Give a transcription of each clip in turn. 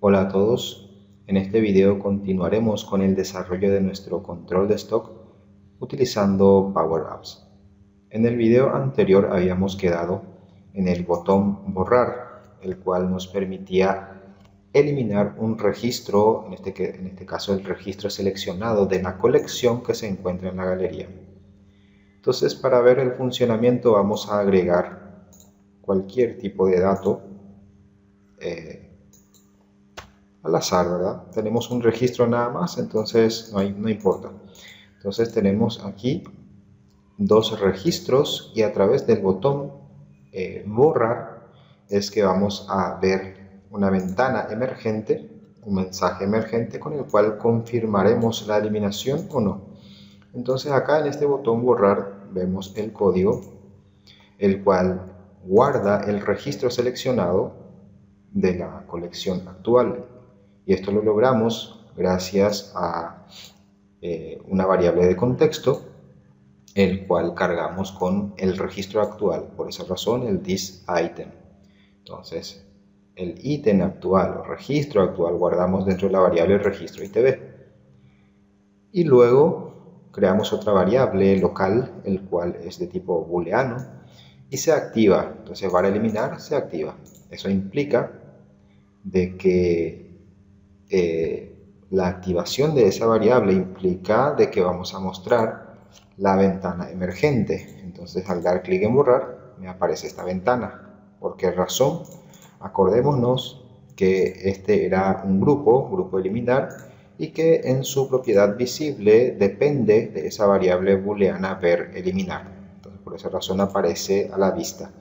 Hola a todos, en este video continuaremos con el desarrollo de nuestro control de stock utilizando Power Apps. En el video anterior habíamos quedado en el botón borrar, el cual nos permitía eliminar un registro, en este caso el registro seleccionado de la colección que se encuentra en la galería. Entonces, para ver el funcionamiento vamos a agregar cualquier tipo de dato al azar, ¿verdad? Tenemos un registro nada más, entonces no importa. Entonces tenemos aquí dos registros y a través del botón borrar es que vamos a ver una ventana emergente, un mensaje emergente con el cual confirmaremos la eliminación o no. Entonces acá en este botón borrar vemos el código, el cual guarda el registro seleccionado de la colección actual. Y esto lo logramos gracias a una variable de contexto, el cual cargamos con el registro actual. Por esa razón, el thisItem. Entonces, el ítem actual o registro actual guardamos dentro de la variable registro ITB. Y luego creamos otra variable local, el cual es de tipo booleano, y se activa. Entonces, para eliminar, se activa. Eso implica de que la activación de esa variable implica de que vamos a mostrar la ventana emergente. Entonces, al dar clic en borrar, me aparece esta ventana. ¿Por qué razón? Acordémonos que este era un grupo eliminar, y que en su propiedad visible depende de esa variable booleana ver eliminar. Entonces, por esa razón aparece a la vista.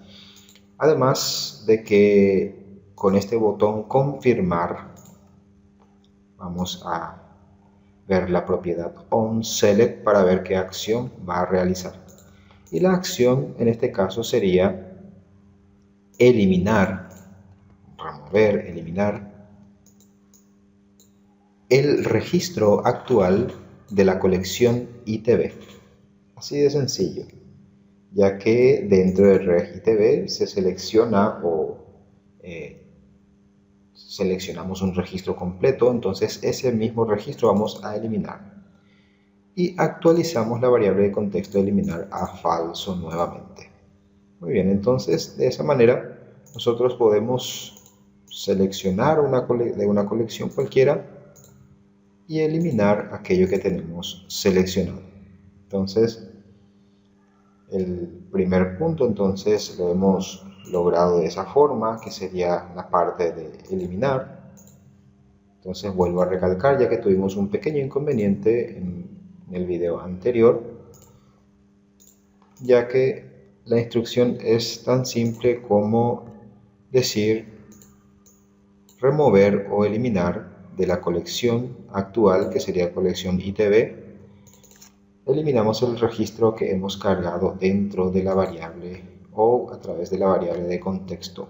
Además de que con este botón confirmar vamos a ver la propiedad onSelect para ver qué acción va a realizar. Y la acción en este caso sería eliminar, remover, eliminar el registro actual de la colección ITB. Así de sencillo, ya que dentro del reg ITB se selecciona o seleccionamos un registro completo, entonces ese mismo registro vamos a eliminar. Y actualizamos la variable de contexto de eliminar a falso nuevamente. Muy bien, entonces de esa manera nosotros podemos seleccionar de una colección cualquiera y eliminar aquello que tenemos seleccionado. Entonces, el primer punto entonces lo hemos logrado de esa forma, que sería la parte de eliminar. Entonces vuelvo a recalcar, ya que tuvimos un pequeño inconveniente en el video anterior, ya que la instrucción es tan simple como decir remover o eliminar de la colección actual, que sería colección ITB, eliminamos el registro que hemos cargado dentro de la variable o a través de la variable de contexto.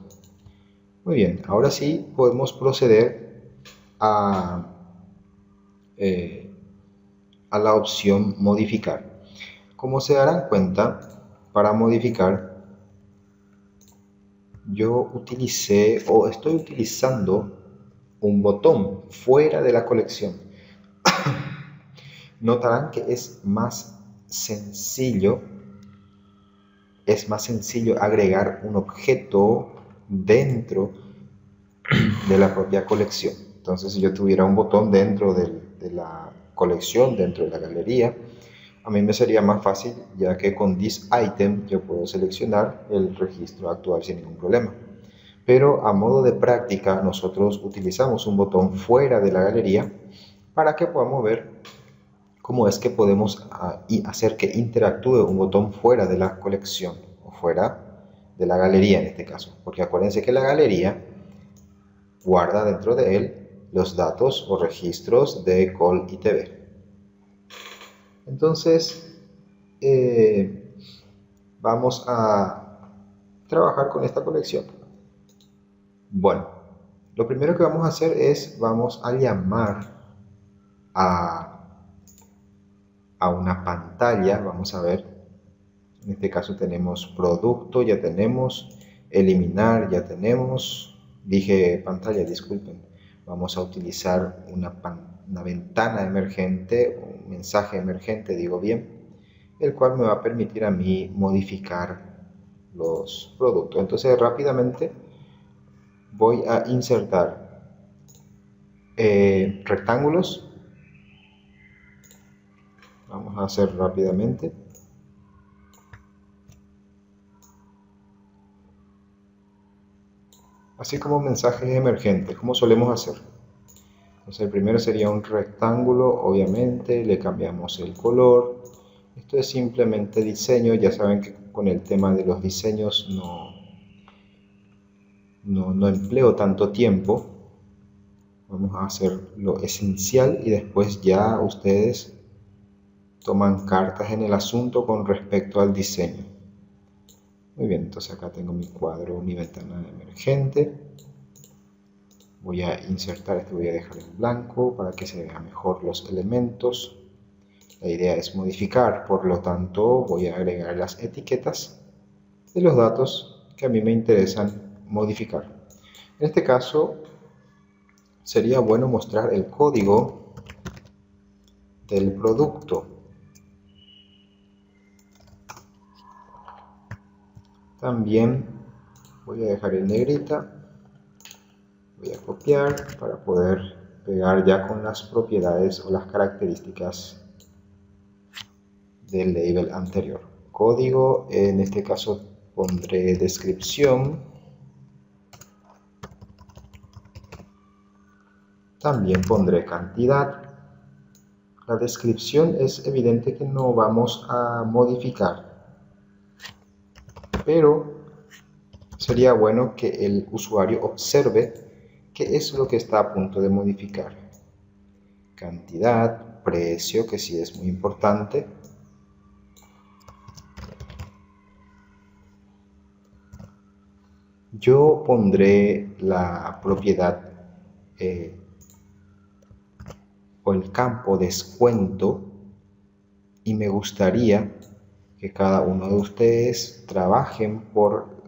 Muy bien, ahora sí podemos proceder a la opción modificar. Como se darán cuenta, para modificar yo utilicé o estoy utilizando un botón fuera de la colección. Notarán que es más sencillo agregar un objeto dentro de la propia colección. Entonces, si yo tuviera un botón dentro de la colección, dentro de la galería, a mí me sería más fácil, ya que con thisItem yo puedo seleccionar el registro actual sin ningún problema. Pero a modo de práctica, nosotros utilizamos un botón fuera de la galería para que podamos ver cómo es que podemos hacer que interactúe un botón fuera de la colección o fuera de la galería en este caso. Porque acuérdense que la galería guarda dentro de él los datos o registros de call ITB. Entonces, vamos a trabajar con esta colección. Bueno, lo primero que vamos a hacer es, vamos a llamar a una pantalla. Vamos a ver, en este caso tenemos producto, ya tenemos eliminar, ya tenemos, dije pantalla, disculpen. vamos a utilizar una ventana emergente, un mensaje emergente, digo bien, el cual me va a permitir a mí modificar los productos. Entonces rápidamente voy a insertar rectángulos. Vamos a hacer rápidamente. Así como mensajes emergentes, como solemos hacer. Entonces el primero sería un rectángulo, obviamente, le cambiamos el color. Esto es simplemente diseño, ya saben que con el tema de los diseños no empleo tanto tiempo. Vamos a hacer lo esencial y después ya ustedes toman cartas en el asunto con respecto al diseño. Muy bien, entonces acá tengo mi cuadro, mi ventana emergente. Voy a insertar esto, voy a dejar en blanco para que se vean mejor los elementos. La idea es modificar, por lo tanto voy a agregar las etiquetas de los datos que a mí me interesan modificar. En este caso sería bueno mostrar el código del producto. También voy a dejar en negrita, voy a copiar para poder pegar ya con las propiedades o las características del label anterior. Código, en este caso pondré descripción. También pondré cantidad. La descripción es evidente que no vamos a modificar, pero sería bueno que el usuario observe qué es lo que está a punto de modificar. Cantidad, precio, que sí es muy importante. Yo pondré la propiedad o el campo descuento y me gustaría que cada uno de ustedes trabajen por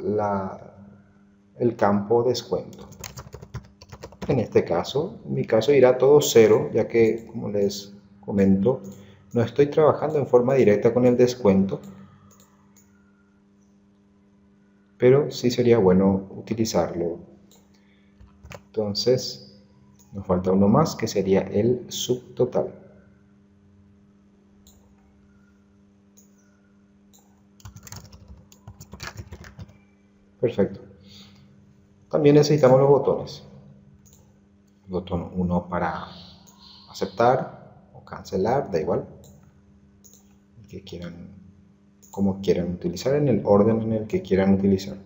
el campo descuento. En este caso, en mi caso irá todo 0, ya que, como les comento, no estoy trabajando en forma directa con el descuento, pero sí sería bueno utilizarlo. Entonces, nos falta uno más, que sería el subtotal. Perfecto. También necesitamos los botones. El botón 1 para aceptar o cancelar, da igual. El que quieran, como quieran utilizar, en el orden en el que quieran utilizar.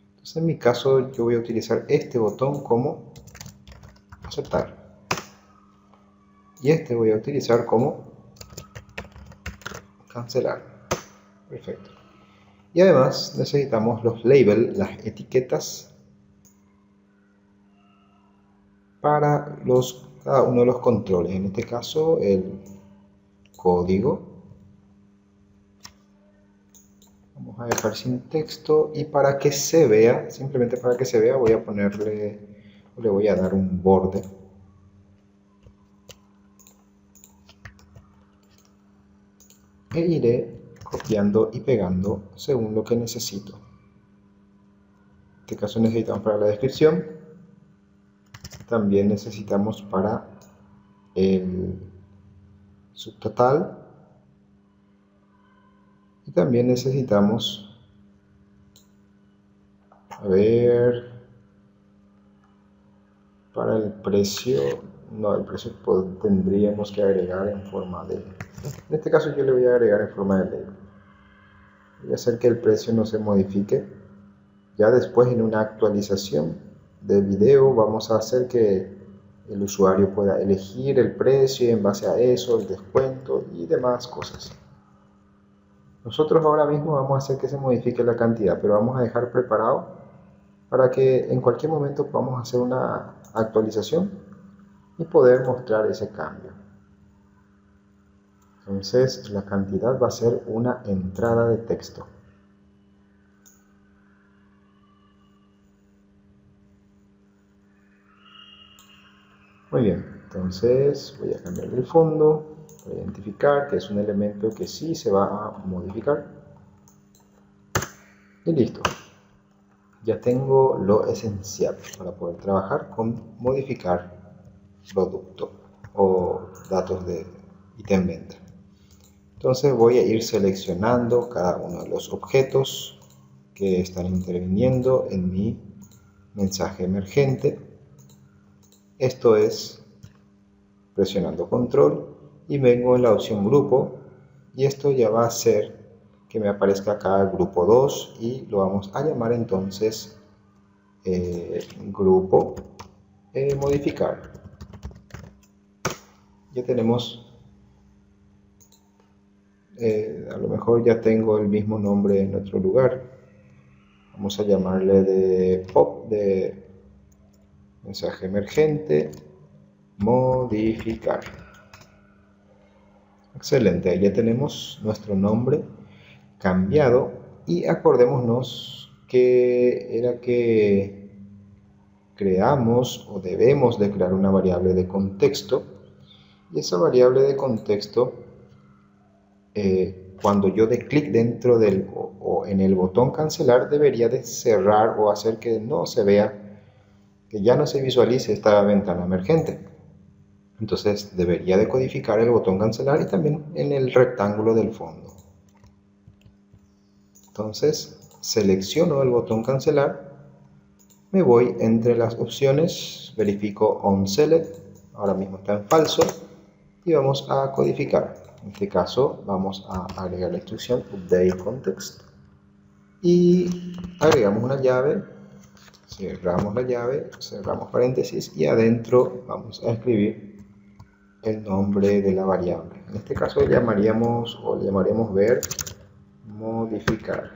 Entonces, en mi caso, yo voy a utilizar este botón como aceptar. Y este voy a utilizar como cancelar. Perfecto. Y además necesitamos los labels, las etiquetas para cada uno de los controles. En este caso el código. Vamos a dejar sin texto y para que se vea, simplemente para que se vea, voy a ponerle, le voy a dar un borde. E iré copiando y pegando según lo que necesito. En este caso necesitamos para la descripción. También necesitamos para el subtotal. Y también necesitamos, a ver, para el precio, no, el precio tendríamos que agregar en forma de, en este caso yo le voy a agregar en forma de label. Voy a hacer que el precio no se modifique. Ya después en una actualización de video vamos a hacer que el usuario pueda elegir el precio y en base a eso el descuento y demás cosas. Nosotros ahora mismo vamos a hacer que se modifique la cantidad, pero vamos a dejar preparado para que en cualquier momento podamos hacer una actualización y poder mostrar ese cambio. Entonces la cantidad va a ser una entrada de texto. Muy bien, entonces voy a cambiar el fondo, voy a identificar que es un elemento que sí se va a modificar. Y listo. Ya tengo lo esencial para poder trabajar con modificar producto o datos de ítem venta. Entonces voy a ir seleccionando cada uno de los objetos que están interviniendo en mi mensaje emergente. Esto es presionando control y vengo en la opción grupo y esto ya va a hacer que me aparezca acá el grupo 2 y lo vamos a llamar entonces grupo modificar. Ya tenemos, a lo mejor ya tengo el mismo nombre en otro lugar. Vamos a llamarle de pop, de mensaje emergente, modificar. Excelente, ya tenemos nuestro nombre cambiado y acordémonos que era que creamos o debemos de crear una variable de contexto y esa variable de contexto cuando yo dé clic dentro del o en el botón cancelar debería de cerrar o hacer que no se vea, que ya no se visualice esta ventana emergente. Entonces debería de codificar el botón cancelar y también en el rectángulo del fondo. Entonces selecciono el botón cancelar, me voy entre las opciones, verifico onSelect, ahora mismo está en falso, y vamos a codificar. En este caso vamos a agregar la instrucción update context y agregamos una llave, cerramos la llave, cerramos paréntesis y adentro vamos a escribir el nombre de la variable. En este caso le llamaríamos ver modificar.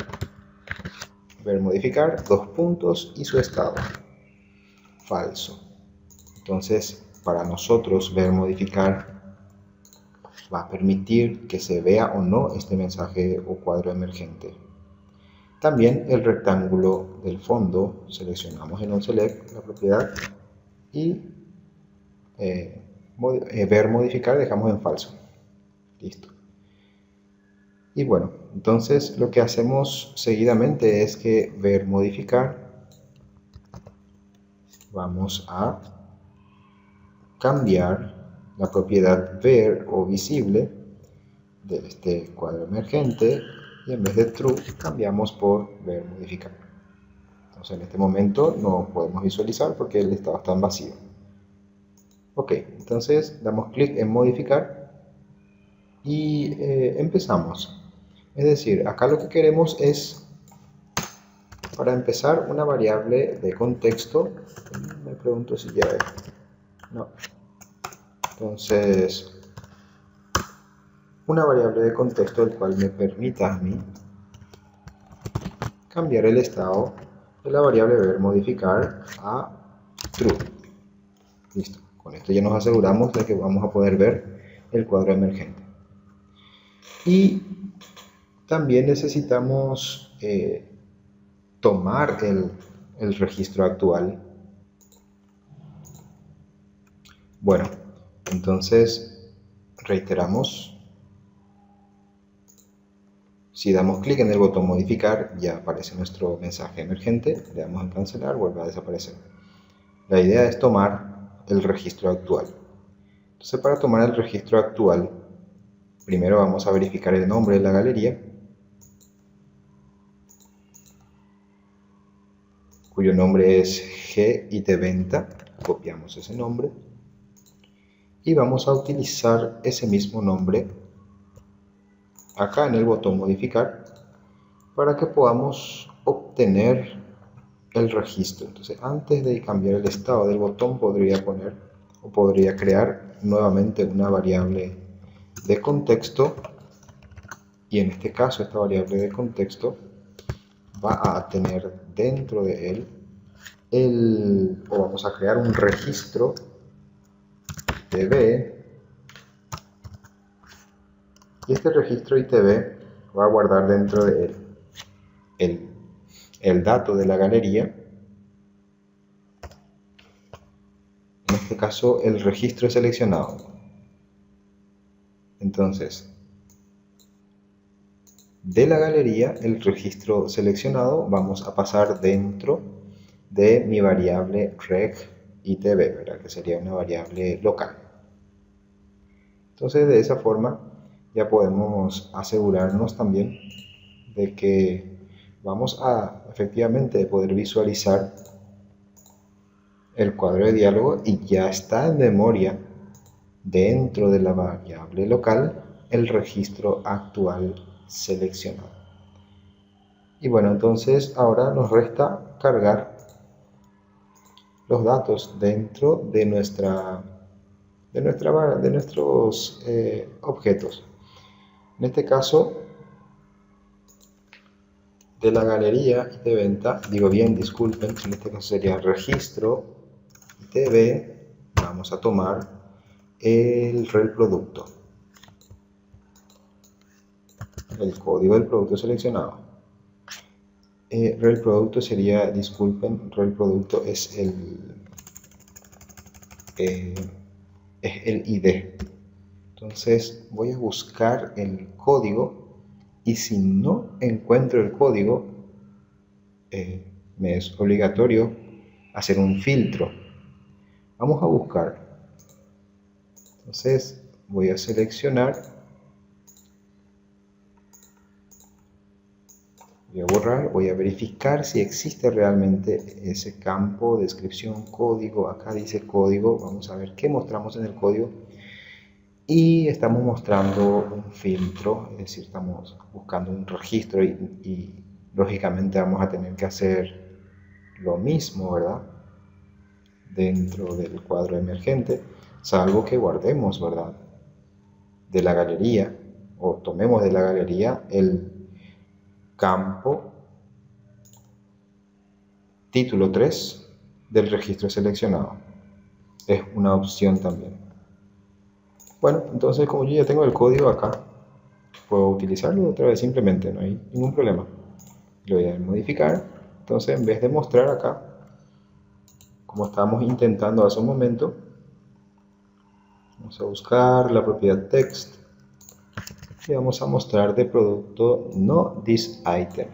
Ver modificar, dos puntos y su estado, falso. Entonces, para nosotros ver modificar va a permitir que se vea o no este mensaje o cuadro emergente. También el rectángulo del fondo, seleccionamos en onSelect la propiedad y ver modificar dejamos en falso. Listo. Y bueno, entonces lo que hacemos seguidamente es que ver modificar, vamos a cambiar la propiedad ver o visible de este cuadro emergente y en vez de true cambiamos por ver modificar. Entonces en este momento no podemos visualizar porque el estado está en vacío. Ok, entonces damos clic en modificar y empezamos. Es decir, acá lo que queremos es, para empezar, una variable de contexto. Me pregunto si ya es. No. Entonces, una variable de contexto el cual me permita a mí cambiar el estado de la variable ver modificar a true. Listo. Con esto ya nos aseguramos de que vamos a poder ver el cuadro emergente. Y también necesitamos tomar el registro actual. Bueno, entonces reiteramos. Si damos clic en el botón modificar, ya aparece nuestro mensaje emergente. Le damos en cancelar, vuelve a desaparecer. La idea es tomar el registro actual. Entonces, para tomar el registro actual, primero vamos a verificar el nombre de la galería, cuyo nombre es GITVenta. Copiamos ese nombre y vamos a utilizar ese mismo nombre acá en el botón modificar para que podamos obtener el registro. Entonces, antes de cambiar el estado del botón, podría crear nuevamente una variable de contexto, y en este caso esta variable de contexto va a tener dentro de él o vamos a crear un registro ITV, y este registro ITV va a guardar dentro de él el dato de la galería. En este caso el registro seleccionado. Entonces, de la galería, el registro seleccionado, vamos a pasar dentro de mi variable reg.itb, ¿verdad? Que sería una variable local. Entonces, de esa forma ya podemos asegurarnos también de que vamos a efectivamente poder visualizar el cuadro de diálogo y ya está en memoria dentro de la variable local el registro actual seleccionado. Y bueno, entonces ahora nos resta cargar los datos dentro de nuestros objetos. En este caso, de la galería y de venta, digo bien, disculpen, en este caso sería registro ITB, vamos a tomar el rel producto, el código del producto seleccionado. Rel producto sería, disculpen, rel producto es el ID. Entonces voy a buscar el código y si no encuentro el código, me es obligatorio hacer un filtro. Vamos a buscar. Entonces voy a seleccionar, voy a borrar, voy a verificar si existe realmente ese campo, descripción, código. Acá dice código, vamos a ver qué mostramos en el código. Y estamos mostrando un filtro, es decir, estamos buscando un registro y lógicamente vamos a tener que hacer lo mismo, ¿verdad? Dentro del cuadro emergente, salvo que guardemos, ¿verdad? De la galería o tomemos de la galería el campo título 3 del registro seleccionado. Es una opción también. Bueno, entonces como yo ya tengo el código acá, puedo utilizarlo otra vez simplemente, no hay ningún problema. Lo voy a modificar. Entonces, en vez de mostrar acá, como estábamos intentando hace un momento, vamos a buscar la propiedad text y vamos a mostrar de producto no this item,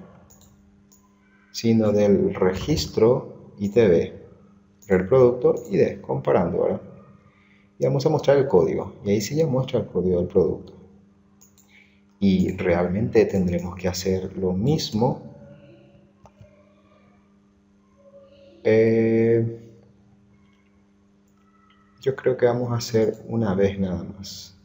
sino del registro ITB, el producto ID, comparando, ¿verdad? Y vamos a mostrar el código, y ahí sí ya muestra el código del producto. Y realmente tendremos que hacer lo mismo. Yo creo que vamos a hacer una vez nada más.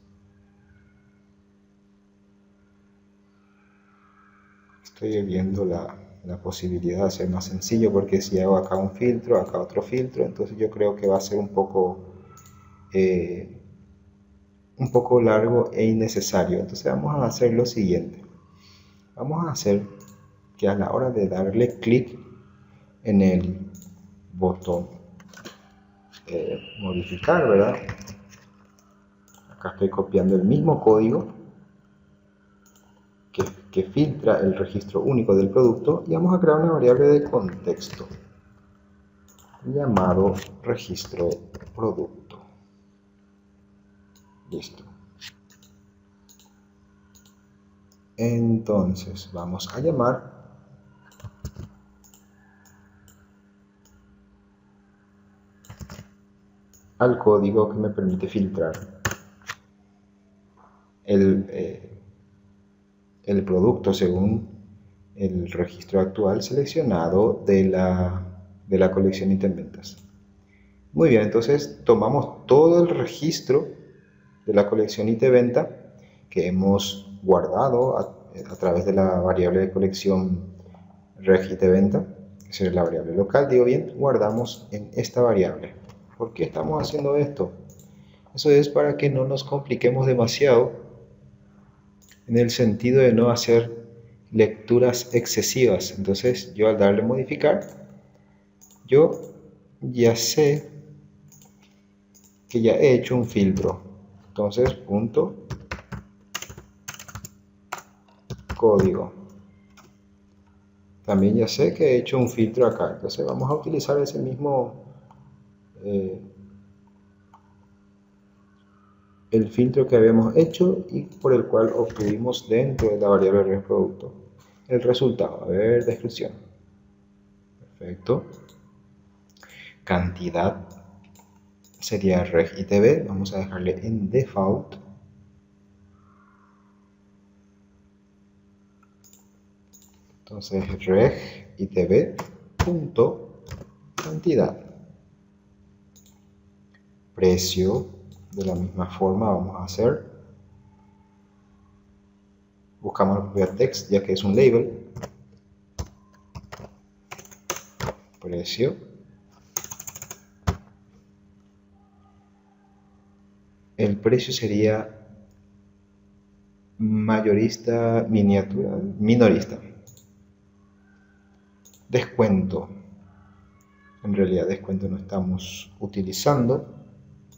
Estoy viendo la posibilidad de hacer más sencillo, porque si hago acá un filtro, acá otro filtro, entonces yo creo que va a ser un poco largo e innecesario. Entonces vamos a hacer lo siguiente. Vamos a hacer que a la hora de darle clic en el botón modificar, ¿verdad? Acá estoy copiando el mismo código que filtra el registro único del producto y vamos a crear una variable de contexto llamado registro producto. Listo. Entonces vamos a llamar al código que me permite filtrar el producto según el registro actual seleccionado de la colección ítem ventas. Muy bien, entonces tomamos todo el registro de la colección ítem venta que hemos guardado a través de la variable de colección reg ítem venta, que es la variable local, digo bien, guardamos en esta variable. ¿Por qué estamos haciendo esto? Eso es para que no nos compliquemos demasiado en el sentido de no hacer lecturas excesivas. Entonces yo al darle modificar, yo ya sé que ya he hecho un filtro. Entonces punto código. También ya sé que he hecho un filtro acá. Entonces vamos a utilizar ese mismo el filtro que habíamos hecho y por el cual obtuvimos dentro de la variable reproducto el resultado. A ver, descripción. Perfecto. Cantidad sería reg itb. Vamos a dejarle en default. Entonces reg itb punto cantidad. Precio, de la misma forma vamos a hacer. Buscamos la propiedad text ya que es un label. Precio. El precio sería mayorista, miniatura, minorista. Descuento. En realidad descuento no estamos utilizando.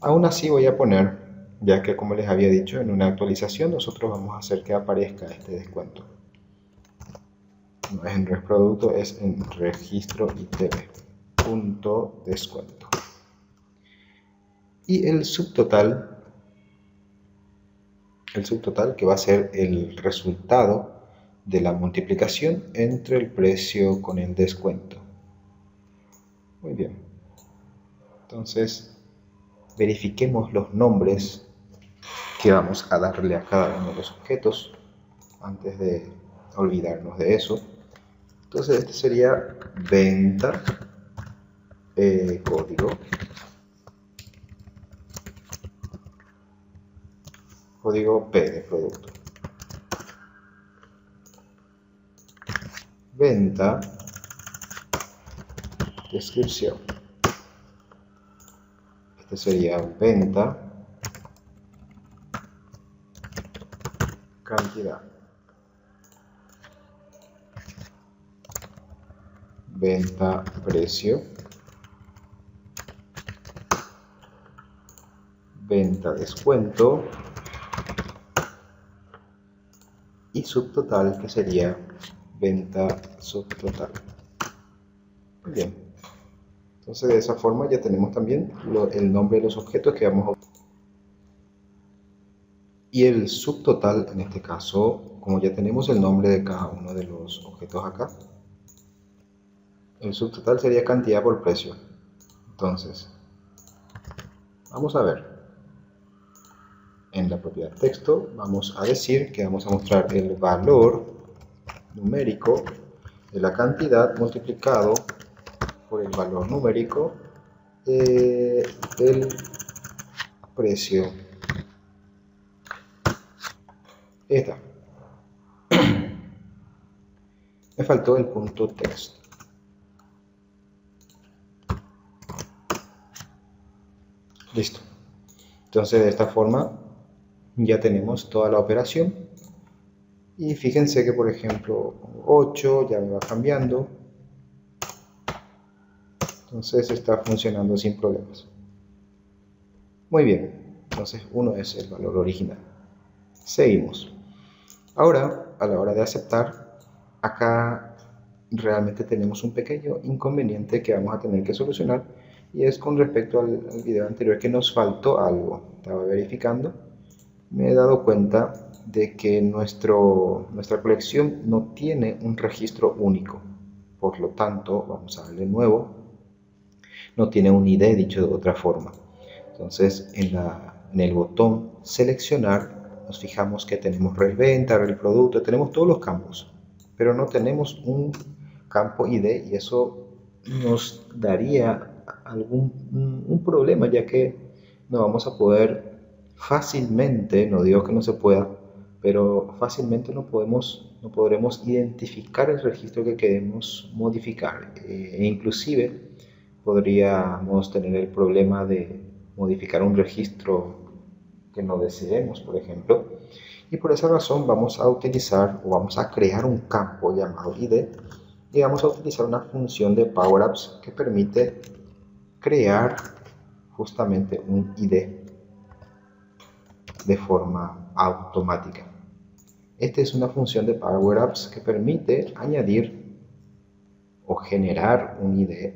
Aún así voy a poner, ya que como les había dicho, en una actualización nosotros vamos a hacer que aparezca este descuento. No es en reproducto, es en registro itb. Punto descuento. Y el subtotal que va a ser el resultado de la multiplicación entre el precio con el descuento. Muy bien. Entonces, verifiquemos los nombres que vamos a darle a cada uno de los objetos antes de olvidarnos de eso. Entonces, este sería venta, código P de producto. Venta, descripción. Este sería venta, cantidad. Venta, precio. Venta, descuento. Y subtotal, que sería venta subtotal. Muy bien. Entonces de esa forma ya tenemos también el nombre de los objetos que vamos a obtener. Y el subtotal, en este caso, como ya tenemos el nombre de cada uno de los objetos acá, el subtotal sería cantidad por precio. Entonces, vamos a ver. En la propiedad texto vamos a decir que vamos a mostrar el valor numérico de la cantidad multiplicado por el valor numérico del precio. Ahí está. Me faltó el punto text. Listo. Entonces de esta forma ya tenemos toda la operación. Y fíjense que por ejemplo 8 ya me va cambiando. Entonces está funcionando sin problemas. Muy bien. Entonces 1 es el valor original. Seguimos. Ahora, a la hora de aceptar, acá realmente tenemos un pequeño inconveniente que vamos a tener que solucionar, y es con respecto al video anterior que nos faltó algo. Estaba verificando, me he dado cuenta de que nuestra colección no tiene un registro único. Por lo tanto, vamos a darle nuevo, no tiene un ID, dicho de otra forma. Entonces en el botón seleccionar nos fijamos que tenemos reventa, el producto, tenemos todos los campos, pero no tenemos un campo ID, y eso nos daría un problema, ya que no vamos a poder fácilmente, no digo que no se pueda, pero fácilmente no podremos identificar el registro que queremos modificar, e inclusive podríamos tener el problema de modificar un registro que no deseemos, por ejemplo, y por esa razón vamos a utilizar o vamos a crear un campo llamado ID, y vamos a utilizar una función de PowerApps que permite crear justamente un ID de forma automática. Esta es una función de PowerApps que permite añadir o generar un ID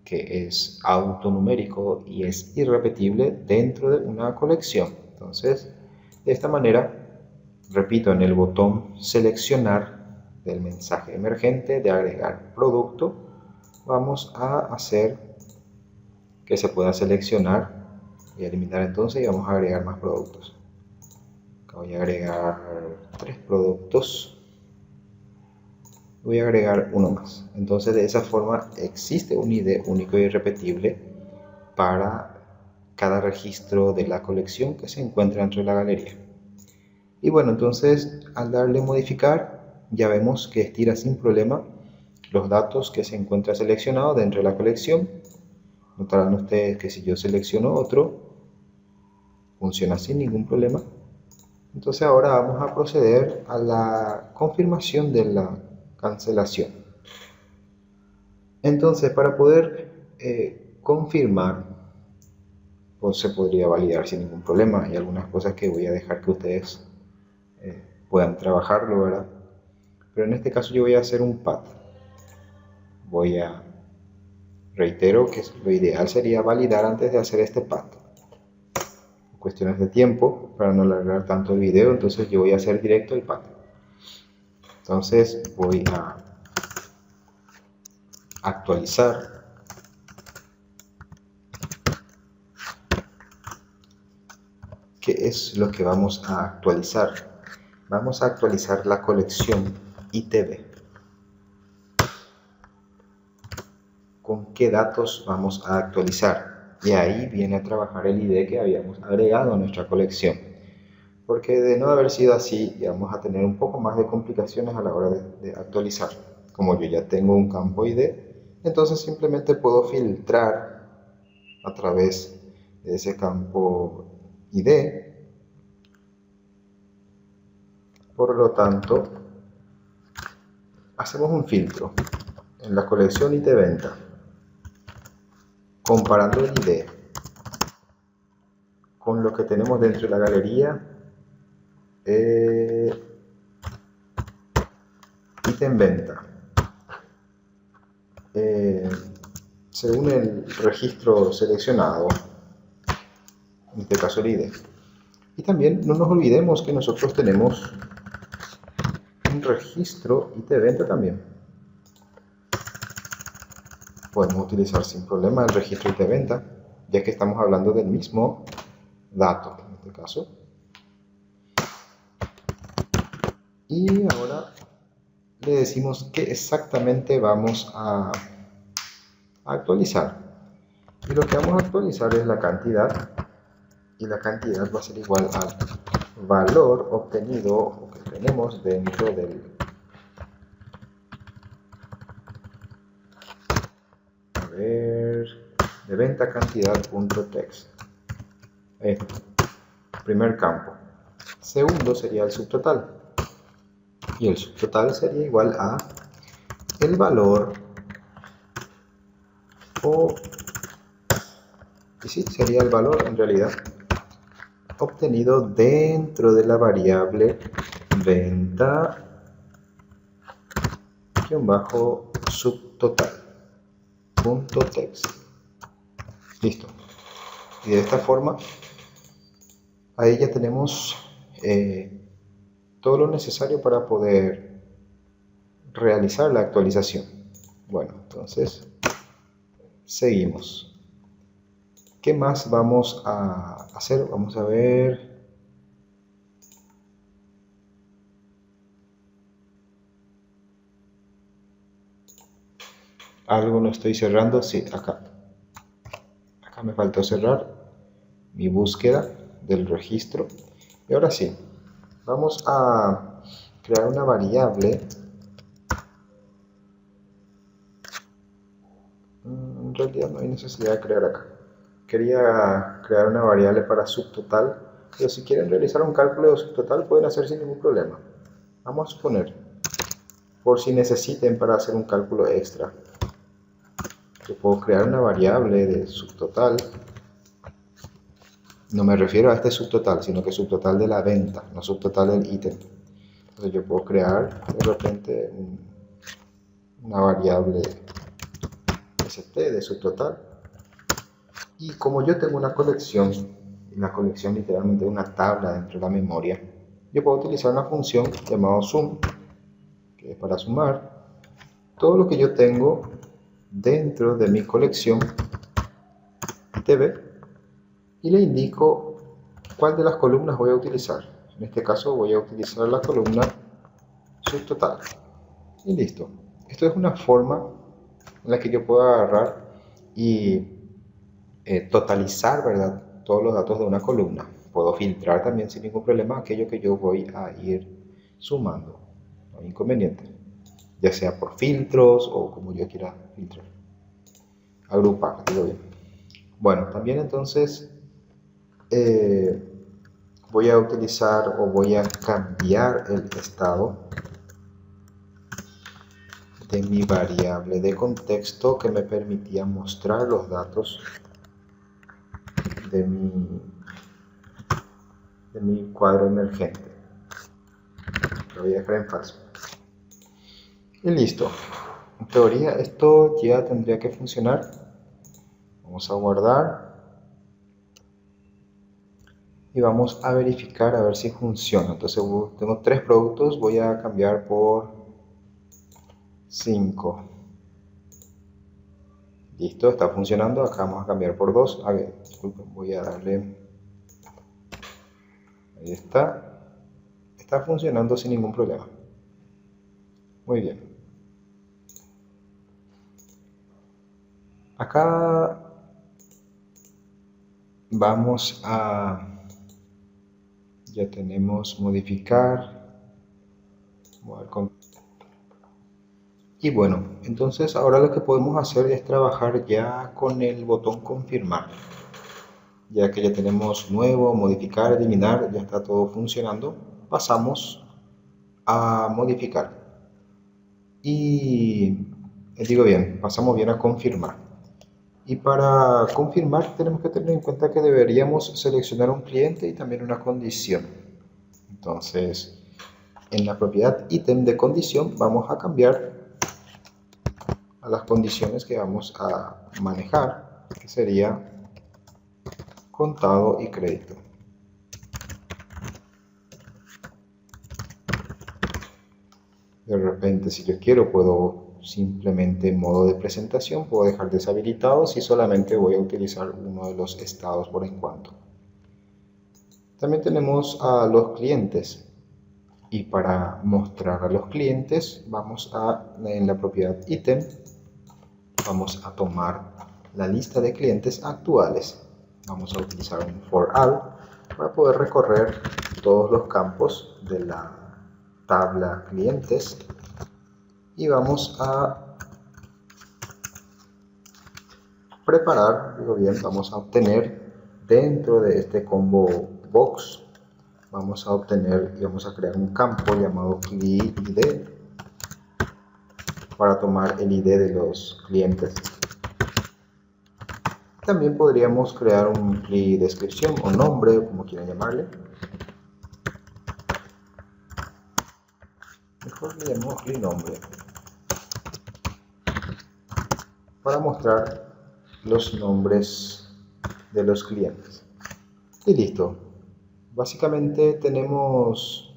que es autonumérico y es irrepetible dentro de una colección. Entonces, de esta manera, repito, en el botón seleccionar del mensaje emergente de agregar producto, vamos a hacer que se pueda seleccionar y eliminar entonces, y vamos a agregar más productos. Voy a agregar 3 productos. Voy a agregar uno más. Entonces, de esa forma existe un ID único y irrepetible para cada registro de la colección que se encuentra dentro de la galería. Y bueno, entonces al darle modificar, ya vemos que estira sin problema los datos que se encuentran seleccionados dentro de la colección. Notarán ustedes que si yo selecciono otro, funciona sin ningún problema. Entonces ahora vamos a proceder a la confirmación de la cancelación. Entonces, para poder confirmar, pues se podría validar sin ningún problema. Hay algunas cosas que voy a dejar que ustedes puedan trabajarlo, ¿verdad? Pero en este caso yo voy a hacer un path. Reitero que lo ideal sería validar antes de hacer este path. Cuestiones de tiempo, para no alargar tanto el video, entonces yo voy a hacer directo el path. Entonces voy a actualizar. ¿Qué es lo que vamos a actualizar? Vamos a actualizar la colección ITB. ¿Con qué datos vamos a actualizar? Y ahí viene a trabajar el ID que habíamos agregado a nuestra colección. Porque de no haber sido así, vamos a tener un poco más de complicaciones a la hora de actualizar. Como yo ya tengo un campo ID, entonces simplemente puedo filtrar a través de ese campo ID. Por lo tanto, hacemos un filtro en la colección IT venta, comparando el ID con lo que tenemos dentro de la galería ítem venta, según el registro seleccionado, en este caso el ID. Y también no nos olvidemos que nosotros tenemos un registro IT venta también. Podemos utilizar sin problema el registro IT venta, ya que estamos hablando del mismo dato en este caso. Y ahora le decimos qué exactamente vamos a actualizar. Y lo que vamos a actualizar es la cantidad, y la cantidad va a ser igual al valor obtenido o que tenemos dentro del de venta cantidad.text. Primer campo. Segundo sería el subtotal, y el subtotal sería igual a el valor sería el valor en realidad obtenido dentro de la variable venta subtotal.text. Listo. Y de esta forma ahí ya tenemos todo lo necesario para poder realizar la actualización. Bueno, entonces seguimos. ¿Qué más vamos a hacer? Vamos a ver. Algo no estoy cerrando. Sí, acá. Acá me faltó cerrar mi búsqueda del registro. Y ahora sí, vamos a crear una variable. En realidad no hay necesidad de crear acá. Quería crear una variable para subtotal, pero si quieren realizar un cálculo de subtotal pueden hacer sin ningún problema. Vamos a suponer, por si necesiten para hacer un cálculo extra, yo puedo crear una variable de subtotal. No me refiero a este subtotal, sino que subtotal de la venta, no subtotal del ítem. Entonces yo puedo crear de repente una variable st de subtotal. Y como yo tengo una colección la colección literalmente es una tabla dentro de la memoria, yo puedo utilizar una función llamada sum, que es para sumar todo lo que yo tengo dentro de mi colección TV y le indico cuál de las columnas voy a utilizar. En este caso voy a utilizar la columna subtotal y listo. Esto es una forma en la que yo puedo agarrar y totalizar, ¿verdad?, todos los datos de una columna. Puedo filtrar también sin ningún problema aquello que yo voy a ir sumando. No hay inconveniente, ya sea por filtros o como yo quiera filtrar. Agrupar, digo bien. Bueno, también entonces voy a utilizar o voy a cambiar el estado de mi variable de contexto que me permitía mostrar los datos de mi cuadro emergente. Lo voy a dejar en falso. Y listo. En teoría esto ya tendría que funcionar. Vamos a guardar. Y vamos a verificar a ver si funciona. Entonces tengo 3 productos, voy a cambiar por 5. Listo, está funcionando. Acá vamos a cambiar por 2. A ver, disculpen, voy a darle. Ahí está. Está funcionando sin ningún problema. Muy bien. Acá vamos a... Ya tenemos modificar. Y bueno, entonces ahora lo que podemos hacer es trabajar ya con el botón confirmar. Ya que ya tenemos nuevo, modificar, eliminar, ya está todo funcionando, pasamos a modificar. Y digo bien, pasamos bien a confirmar. Y para confirmar tenemos que tener en cuenta que deberíamos seleccionar un cliente y también una condición. Entonces, en la propiedad ítem de condición vamos a cambiar a las condiciones que vamos a manejar, que sería contado y crédito. De repente, si yo quiero, puedo simplemente en modo de presentación, puedo dejar deshabilitado si solamente voy a utilizar uno de los estados por en cuanto. También tenemos a los clientes. Y para mostrar a los clientes, vamos a, en la propiedad ítem, vamos a tomar la lista de clientes actuales. Vamos a utilizar un for all para poder recorrer todos los campos de la tabla clientes y vamos a preparar, digo bien, vamos a obtener dentro de este combo box, vamos a obtener y vamos a crear un campo llamado ID para tomar el ID de los clientes. También podríamos crear un CLI descripción o nombre, como quieran llamarle. Mejor le llamamos CLI nombre para mostrar los nombres de los clientes. Y listo. Básicamente tenemos...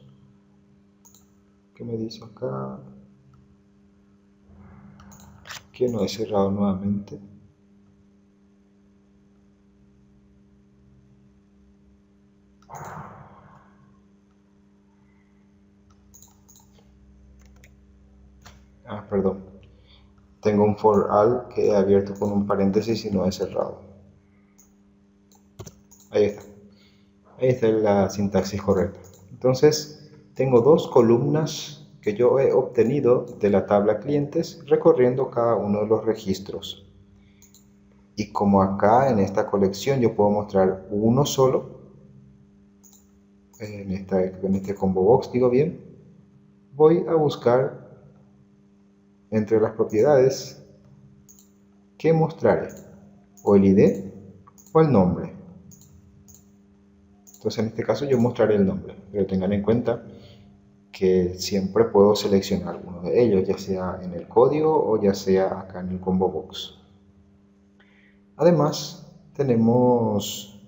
¿Qué me dice acá? Que no he cerrado nuevamente. Perdón. Tengo un for all que he abierto con un paréntesis y no he cerrado. Ahí está. Ahí está la sintaxis correcta. Entonces, tengo 2 columnas que yo he obtenido de la tabla clientes recorriendo cada uno de los registros. Y como acá en esta colección yo puedo mostrar uno solo, en este combo box, digo bien, voy a buscar entre las propiedades que mostraré, o el ID o el nombre. Entonces en este caso yo mostraré el nombre, pero tengan en cuenta que siempre puedo seleccionar uno de ellos, ya sea en el código o ya sea acá en el combo box. Además tenemos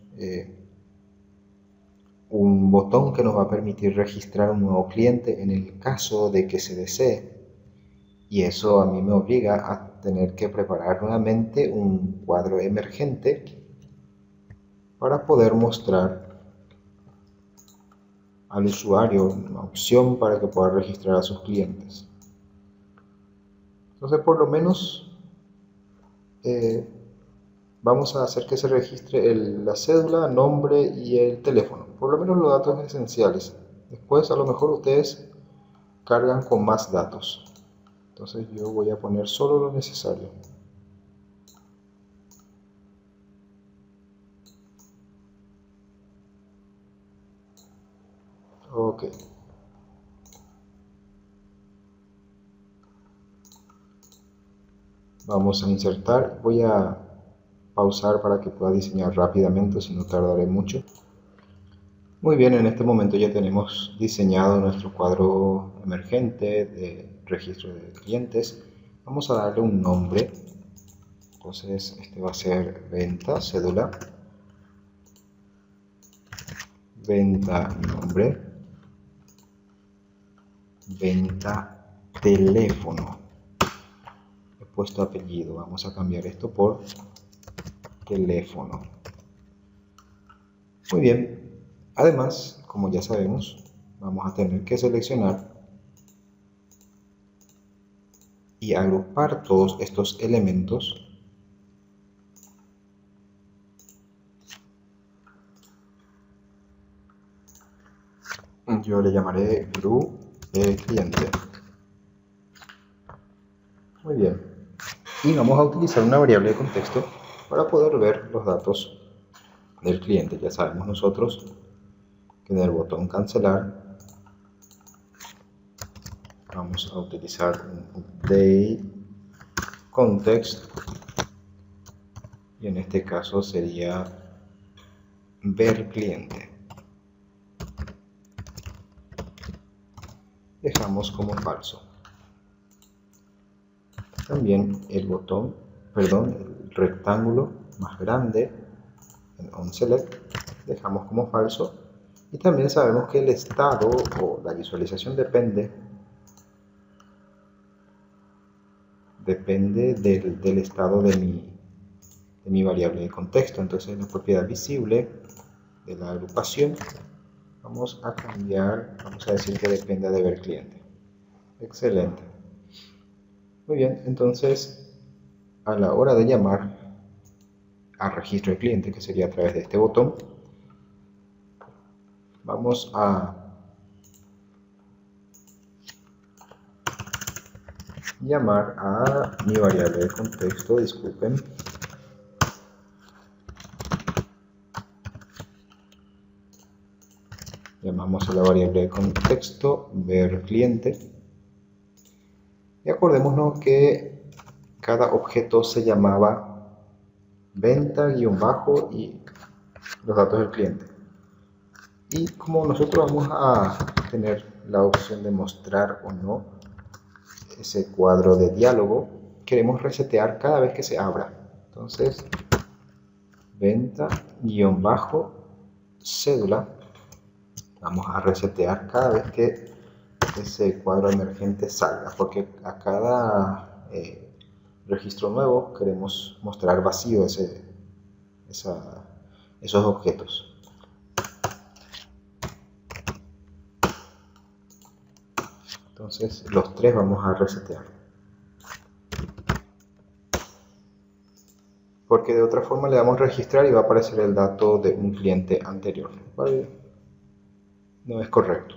un botón que nos va a permitir registrar un nuevo cliente en el caso de que se desee. Y eso a mí me obliga a tener que preparar nuevamente un cuadro emergente para poder mostrar al usuario una opción para que pueda registrar a sus clientes. Entonces, por lo menos vamos a hacer que se registre la cédula, nombre y el teléfono, por lo menos los datos esenciales. Después a lo mejor ustedes cargan con más datos. Entonces yo voy a poner solo lo necesario. Ok. Vamos a insertar. Voy a pausar para que pueda diseñar rápidamente, si no tardaré mucho. Muy bien, en este momento ya tenemos diseñado nuestro cuadro emergente de registro de clientes. Vamos a darle un nombre. Entonces este va a ser venta, cédula, venta, nombre, venta, teléfono. He puesto apellido, vamos a cambiar esto por teléfono. Muy bien. Además, como ya sabemos, vamos a tener que seleccionar y agrupar todos estos elementos yo le llamaré group cliente. Muy bien. Y vamos a utilizar una variable de contexto para poder ver los datos del cliente. Ya sabemos nosotros que en el botón cancelar vamos a utilizar un update context y en este caso sería ver cliente. Dejamos como falso. También el rectángulo más grande en onSelect dejamos como falso. Y también sabemos que el estado o la visualización depende del estado de mi variable de contexto. Entonces la propiedad visible de la agrupación vamos a cambiar, vamos a decir que dependa de ver cliente. Excelente. Muy bien, entonces a la hora de llamar a registro de cliente, que sería a través de este botón, vamos a llamar a mi variable de contexto, disculpen. Llamamos a la variable de contexto ver cliente. Y acordémonos que cada objeto se llamaba venta, guión bajo y los datos del cliente. Y como nosotros vamos a tener la opción de mostrar o no ese cuadro de diálogo, queremos resetear cada vez que se abra. Entonces, venta, guión bajo, cédula. Vamos a resetear cada vez que ese cuadro emergente salga, porque a cada registro nuevo queremos mostrar vacío esos objetos. Entonces los tres vamos a resetear, porque de otra forma le damos registrar y va a aparecer el dato de un cliente anterior, ¿vale? No es correcto.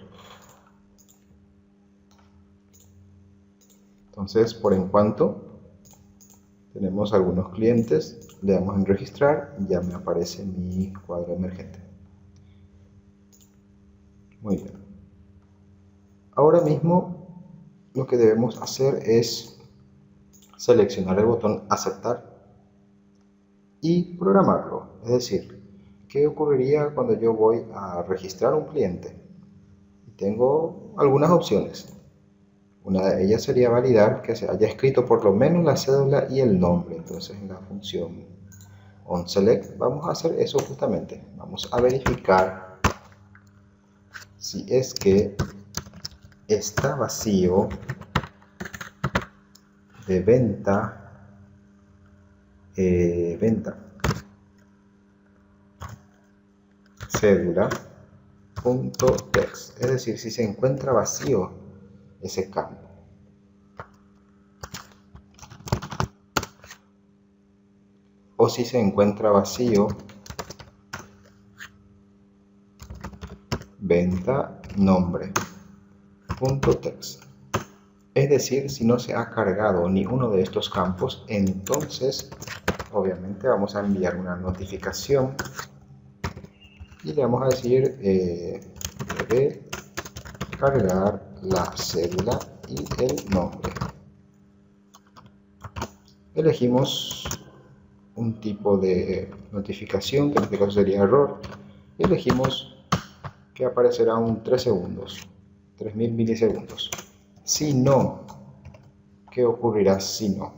Entonces, por en cuanto tenemos algunos clientes, le damos en registrar y ya me aparece mi cuadro emergente. Muy bien. Ahora mismo lo que debemos hacer es seleccionar el botón aceptar y programarlo. Es decir, ¿qué ocurriría cuando yo voy a registrar un cliente? Tengo algunas opciones. Una de ellas sería validar que se haya escrito por lo menos la cédula y el nombre. Entonces en la función onSelect vamos a hacer eso justamente. Vamos a verificar si es que está vacío de venta cédula.text, es decir, si se encuentra vacío ese campo. O si se encuentra vacío venta nombre.text. Es decir, si no se ha cargado ni uno de estos campos, entonces obviamente vamos a enviar una notificación y le vamos a decir debe cargar la cédula y el nombre. Elegimos un tipo de notificación, que en este caso sería error, y elegimos que aparecerá un 3 segundos, 3000 milisegundos. Si no, ¿qué ocurrirá si no?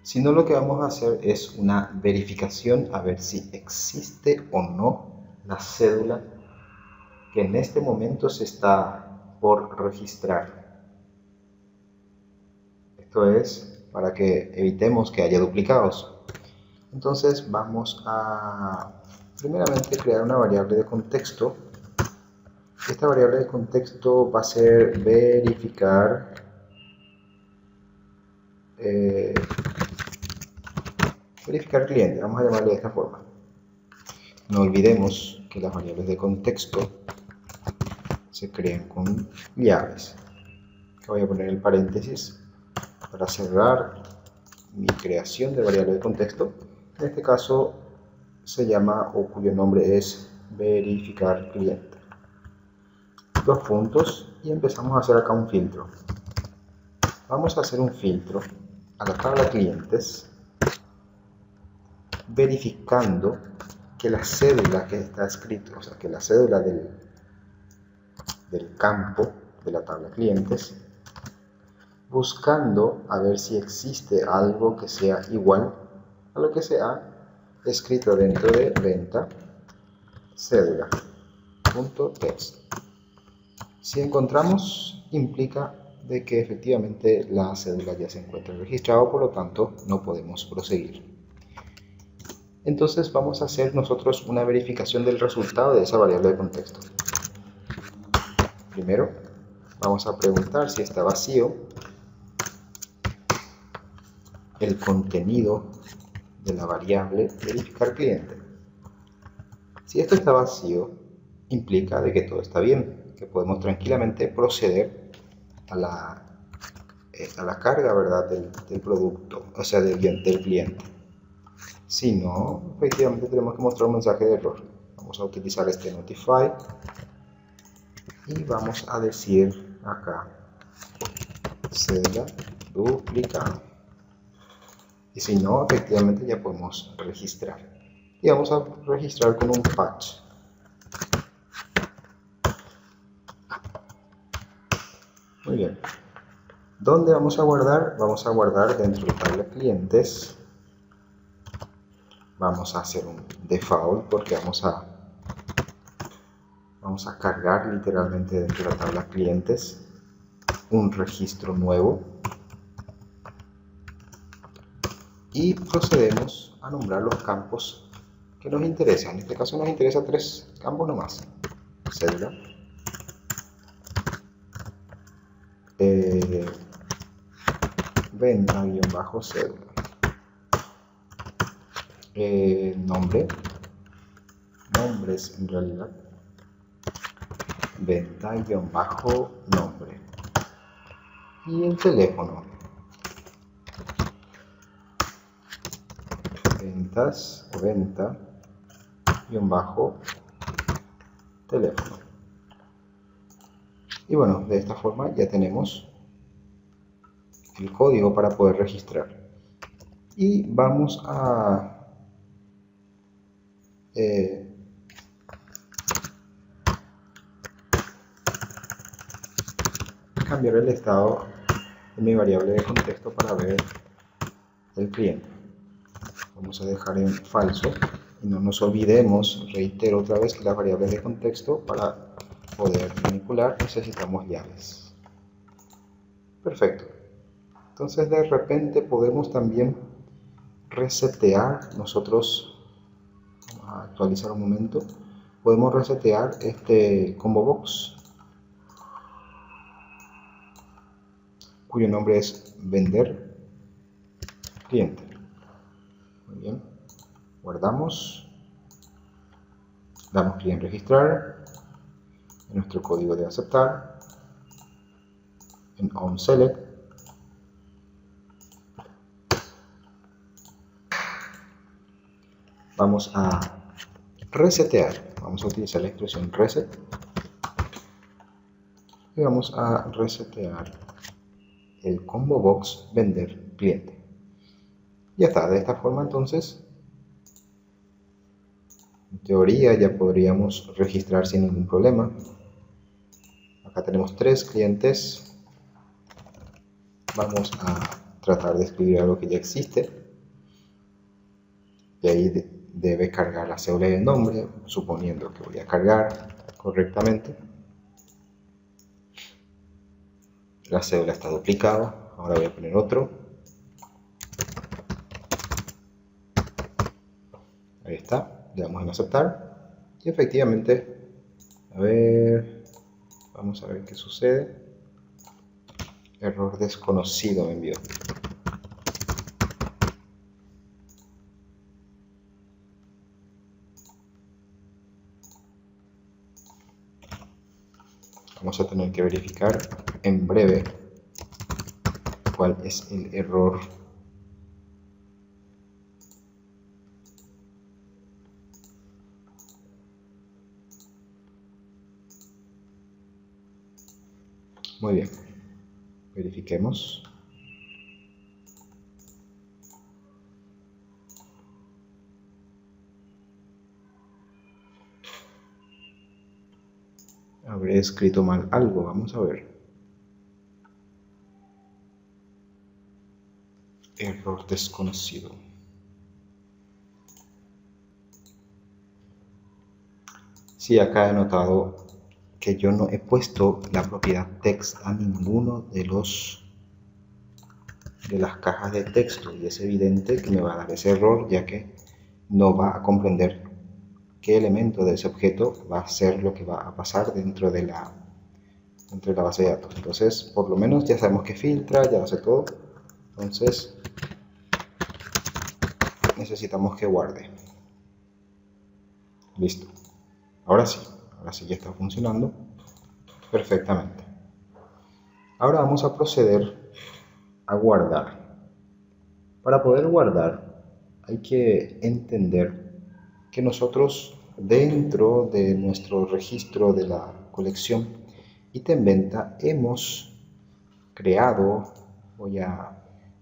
Si no, lo que vamos a hacer es una verificación a ver si existe o no la cédula que en este momento se está por registrar. Esto es para que evitemos que haya duplicados. Entonces vamos a primeramente crear una variable de contexto. Esta variable de contexto va a ser verificar cliente, vamos a llamarle de esta forma. No olvidemos que las variables de contexto se crean con llaves. Voy a poner el paréntesis para cerrar mi creación de variable de contexto. En este caso se llama, o cuyo nombre es verificar cliente. Dos puntos y empezamos a hacer acá un filtro. Vamos a hacer un filtro a la tabla clientes verificando que la cédula que está escrita, o sea, que la cédula del campo de la tabla clientes, buscando a ver si existe algo que sea igual a lo que se ha escrito dentro de venta cédula.text. Si encontramos, implica de que efectivamente la cédula ya se encuentra registrada, por lo tanto no podemos proseguir. Entonces vamos a hacer nosotros una verificación del resultado de esa variable de contexto. Primero vamos a preguntar si está vacío el contenido de la variable verificar cliente. Si esto está vacío, implica de que todo está bien, que podemos tranquilamente proceder a la carga, ¿verdad?, del producto, o sea, del cliente. Si no, efectivamente tenemos que mostrar un mensaje de error. Vamos a utilizar este notify y vamos a decir acá cédula duplicada. Y si no, efectivamente ya podemos registrar. Y vamos a registrar con un patch. Muy bien. ¿Dónde vamos a guardar? Vamos a guardar dentro de la tabla clientes. Vamos a hacer un default porque vamos a cargar literalmente dentro de la tabla clientes un registro nuevo. Y procedemos a nombrar los campos que nos interesan. En este caso nos interesa 3 campos nomás. Cédula, venta-cédula, nombres en realidad, venta-nombre, y el teléfono, ventas o venta-teléfono. Y bueno, de esta forma ya tenemos el código para poder registrar. Y vamos a cambiar el estado de mi variable de contexto para ver el cliente. Vamos a dejar en falso Y no nos olvidemos, reitero otra vez, que las variables de contexto para poder manipular necesitamos llaves. Perfecto. Entonces de repente podemos también resetear. Nosotros, vamos a actualizar un momento, podemos resetear este combo box, cuyo nombre es vender cliente. Muy bien, guardamos, damos clic en registrar, en nuestro código de aceptar, en onSelect, vamos a resetear, vamos a utilizar la expresión reset y vamos a resetear el combo box vender cliente. Ya está, de esta forma entonces, en teoría ya podríamos registrar sin ningún problema. Acá tenemos 3 clientes. Vamos a tratar de escribir algo que ya existe. Y ahí debe cargar la cédula y el nombre, suponiendo que voy a cargar correctamente. La cédula está duplicada. Ahora voy a poner otro. Ahí está. Le damos en aceptar. Y efectivamente, a ver, vamos a ver qué sucede. Error desconocido me envió. Vamos a tener que verificar en breve cuál es el error. Muy bien, verifiquemos. Habré escrito mal algo, vamos a ver. Error desconocido. Sí, acá he notado que yo no he puesto la propiedad text a ninguno de las cajas de texto, y es evidente que me va a dar ese error, ya que no va a comprender qué elemento de ese objeto va a ser lo que va a pasar dentro de la base de datos. Entonces, por lo menos ya sabemos que filtra, ya hace todo. Entonces, necesitamos que guarde. Listo. Ahora sí ya está funcionando perfectamente. Ahora vamos a proceder a guardar. Para poder guardar hay que entender que nosotros dentro de nuestro registro de la colección ítem venta hemos creado, voy a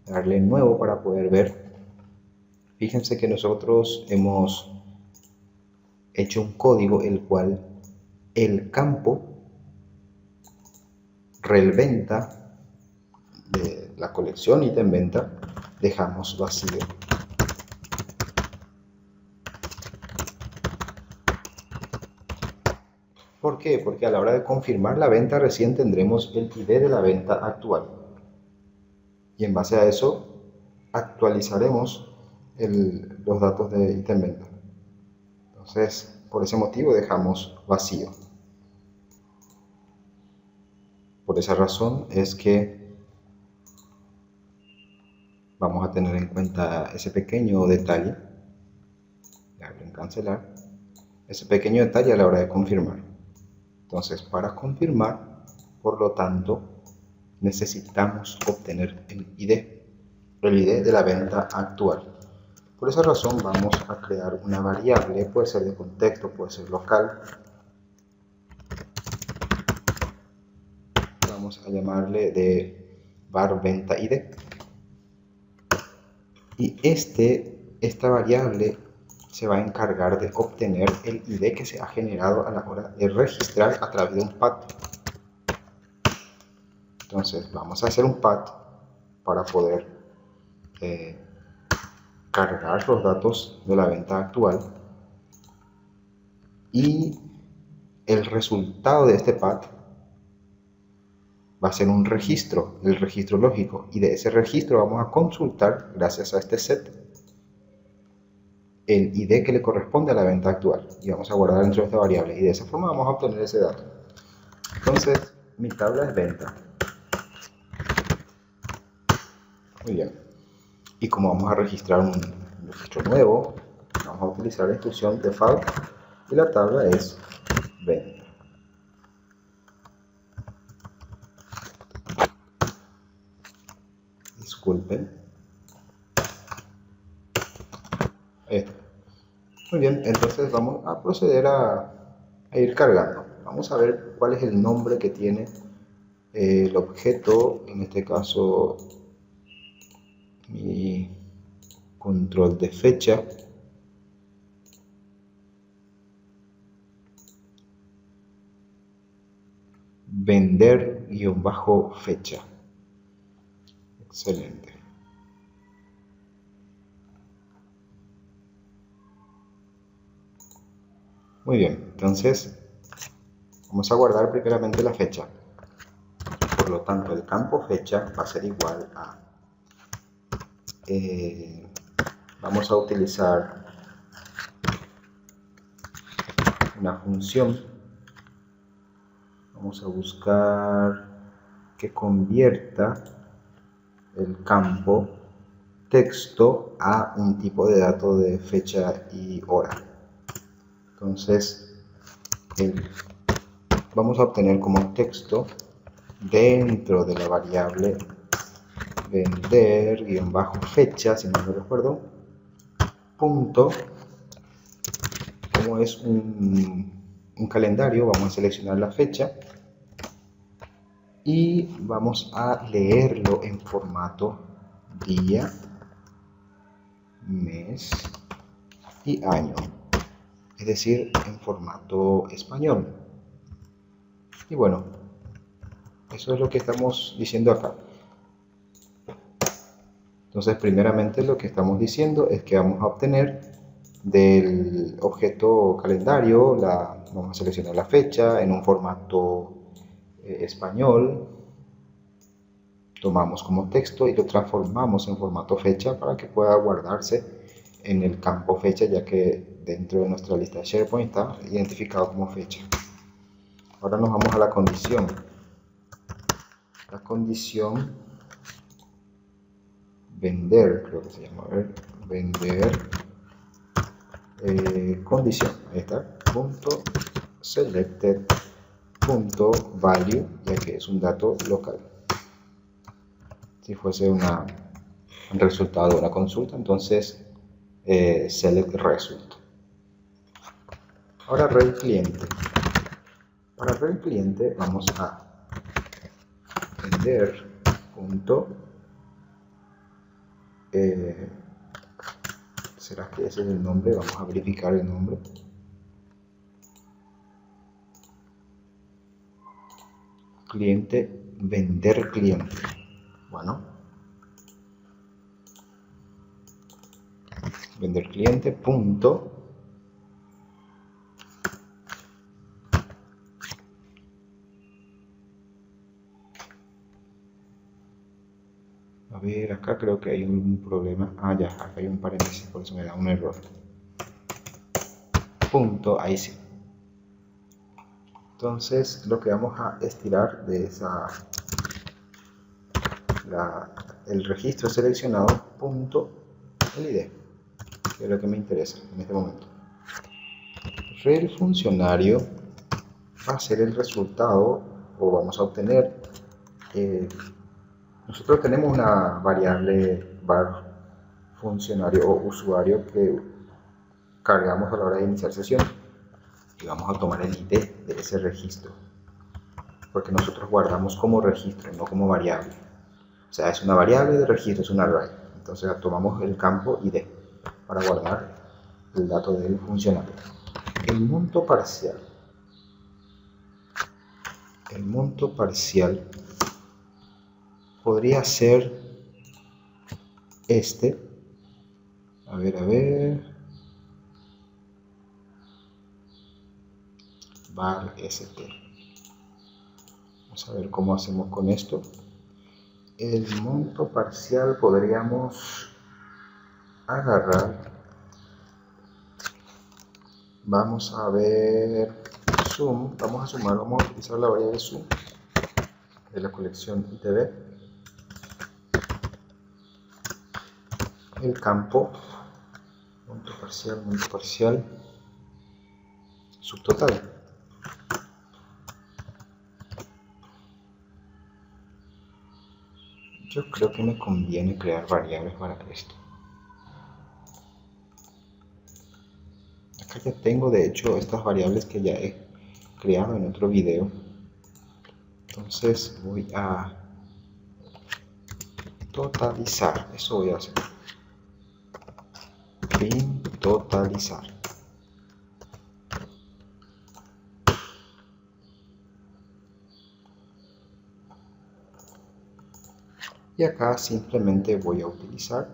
darle nuevo para poder ver. Fíjense que nosotros hemos hecho un código el cual el campo relventa de la colección ítem venta dejamos vacío. ¿Por qué? Porque a la hora de confirmar la venta recién tendremos el ID de la venta actual. Y en base a eso actualizaremos los datos de ítem venta. Entonces, por ese motivo dejamos vacío. Por esa razón es que vamos a tener en cuenta ese pequeño detalle. Le hago en cancelar. Ese pequeño detalle a la hora de confirmar. Entonces, para confirmar, por lo tanto, necesitamos obtener el ID de la venta actual. Por esa razón vamos a crear una variable, puede ser de contexto, puede ser local. Vamos a llamarle de var venta ID. Y esta variable se va a encargar de obtener el ID que se ha generado a la hora de registrar a través de un path. Entonces vamos a hacer un path para poder cargar los datos de la venta actual. y el resultado de este path va a ser un registro, el registro lógico, y de ese registro vamos a consultar, gracias a este set, el ID que le corresponde a la venta actual, y vamos a guardar dentro de esta variable, y de esa forma vamos a obtener ese dato. Entonces, mi tabla es venta. Muy bien. Y como vamos a registrar un registro nuevo, vamos a utilizar la instrucción default, y la tabla es venta. Disculpen. Ahí está. Muy bien, entonces vamos a proceder a ir cargando. Vamos a ver cuál es el nombre que tiene el objeto, en este caso mi control de fecha. Vender-fecha. Excelente. Muy bien, entonces vamos a guardar primeramente la fecha. Por lo tanto, el campo fecha va a ser igual a... vamos a utilizar una función. Vamos a buscar que convierta el campo texto a un tipo de dato de fecha y hora. Entonces, vamos a obtener como texto dentro de la variable vender-fecha, si no me recuerdo, punto, como es un calendario, vamos a seleccionar la fecha y vamos a leerlo en formato día, mes y año, es decir, en formato español. Y bueno, eso es lo que estamos diciendo acá. Entonces, primeramente lo que estamos diciendo es que vamos a obtener del objeto calendario, vamos a seleccionar la fecha en un formato español, tomamos como texto y lo transformamos en formato fecha para que pueda guardarse en el campo fecha, ya que dentro de nuestra lista de SharePoint está identificado como fecha. Ahora nos vamos a la condición. La condición vender, creo que se llama, a ver, vender condición, ahí está, punto selected punto value, ya que es un dato local. Si fuese un resultado de una consulta, entonces select result. Ahora rel cliente. Para rel cliente vamos a vender punto ¿será que ese es el nombre? Vamos a verificar el nombre. Cliente, vender cliente. Bueno, vender cliente punto a ver, acá creo que hay un problema. Ya, acá hay un paréntesis, por eso me da un error. Punto, ahí sí. Entonces, lo que vamos a estirar de el registro seleccionado, punto, el ID, que es lo que me interesa en este momento. Rel funcionario va a ser el resultado, o vamos a obtener, nosotros tenemos una variable var funcionario o usuario que cargamos a la hora de iniciar sesión y vamos a tomar el ID de ese registro, porque nosotros guardamos como registro, no como variable. O sea, es una variable de registro, es un array. Entonces tomamos el campo ID para guardar el dato del funcionario. El monto parcial. El monto parcial podría ser este. A ver. var st. Vamos a ver cómo hacemos con esto. El monto parcial podríamos agarrar. Vamos a ver sum. Vamos a sumar. Vamos a utilizar la variable sum de la colección ITB. El campo monto parcial, subtotal. Yo creo que me conviene crear variables para esto. Acá ya tengo de hecho estas variables que ya he creado en otro video. Entonces voy a totalizar. Eso voy a hacer. Fin totalizar. Y acá simplemente voy a utilizar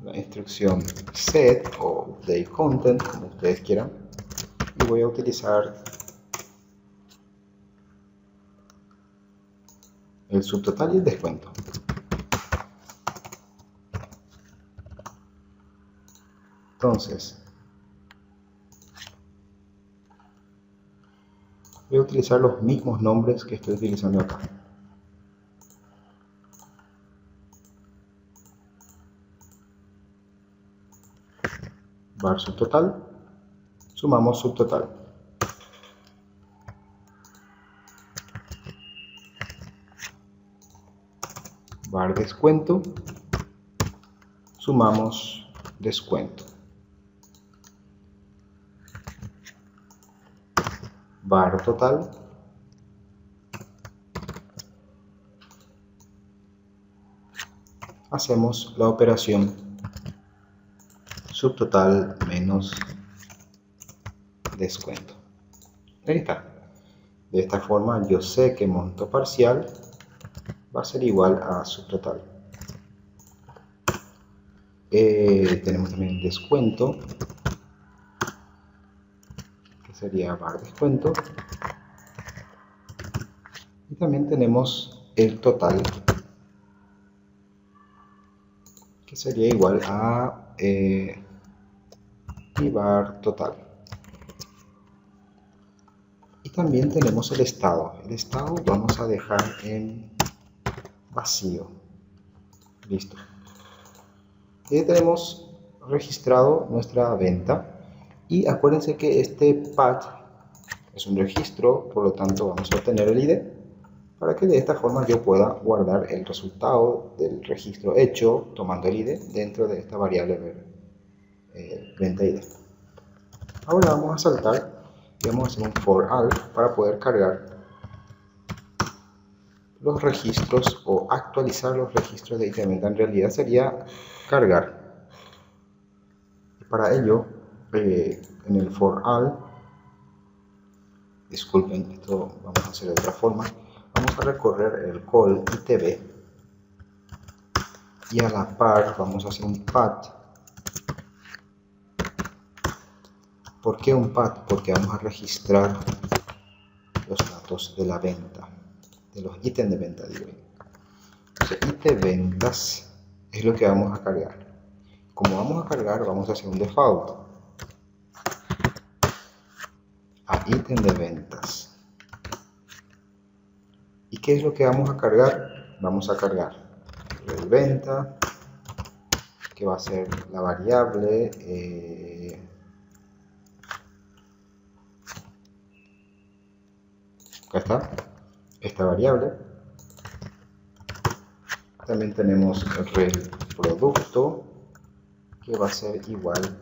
la instrucción set o update content, como ustedes quieran, y voy a utilizar el subtotal y el descuento. Entonces voy a utilizar los mismos nombres que estoy utilizando acá. Var subtotal, sumamos subtotal. Var descuento, sumamos descuento. Var total, hacemos la operación subtotal menos descuento. Ahí está. De esta forma yo sé que monto parcial va a ser igual a subtotal. Tenemos también descuento, que sería var descuento. Y también tenemos el total, que sería igual a mi var total. Y también tenemos el estado. El estado vamos a dejar en vacío. Listo. Y tenemos registrado nuestra venta. Y acuérdense que este path es un registro, por lo tanto vamos a obtener el ID para que de esta forma yo pueda guardar el resultado del registro hecho tomando el ID dentro de esta variable venta ID. Ahora vamos a saltar y vamos a hacer un for all para poder cargar los registros o actualizar los registros de ITB. En realidad sería cargar. Y para ello, en el for all, disculpen, esto vamos a hacer de otra forma. Vamos a recorrer el call ITB y a la par vamos a hacer un path. ¿Por qué un path? Porque vamos a registrar los datos de la venta, de los ítems de venta, digo. Entonces, ítem ventas es lo que vamos a cargar. Como vamos a cargar, vamos a hacer un default a ítem de ventas. ¿Y qué es lo que vamos a cargar? Vamos a cargar el venta, que va a ser la variable acá está, esta variable. También tenemos el producto, que va a ser igual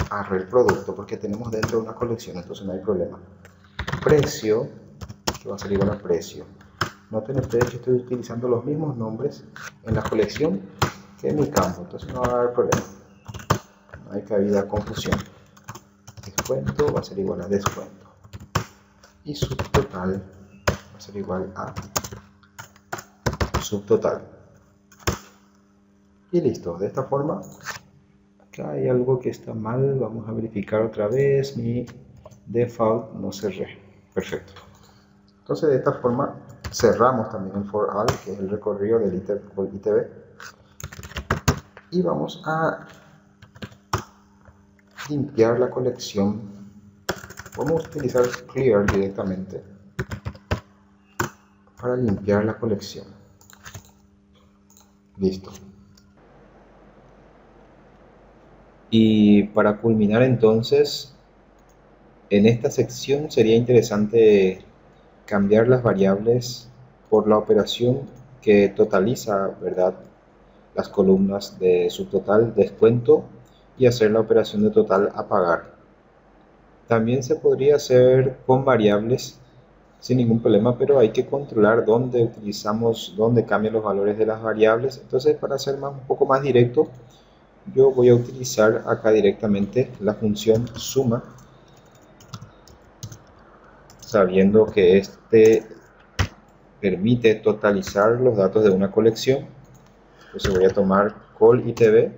a rel producto, porque tenemos dentro de una colección, entonces no hay problema. Precio, que va a ser igual a precio. Noten ustedes que estoy utilizando los mismos nombres en la colección que en mi campo, entonces no va a haber problema. No hay cabida a confusión. Descuento va a ser igual a descuento. Y subtotal va a ser igual a subtotal. Y listo, de esta forma acá hay algo que está mal, vamos a verificar otra vez, mi default no cerré, perfecto. Entonces de esta forma cerramos también el for all, que es el recorrido del ITB, y vamos a limpiar la colección. Vamos a utilizar clear directamente para limpiar la colección. Listo. Y para culminar entonces, en esta sección sería interesante cambiar las variables por la operación que totaliza, ¿verdad?, las columnas de subtotal, descuento, y hacer la operación de total a pagar. También se podría hacer con variables sin ningún problema, pero hay que controlar dónde utilizamos, dónde cambian los valores de las variables. Entonces, para ser un poco más directo, yo voy a utilizar acá directamente la función suma, sabiendo que este permite totalizar los datos de una colección. Entonces voy a tomar call ITB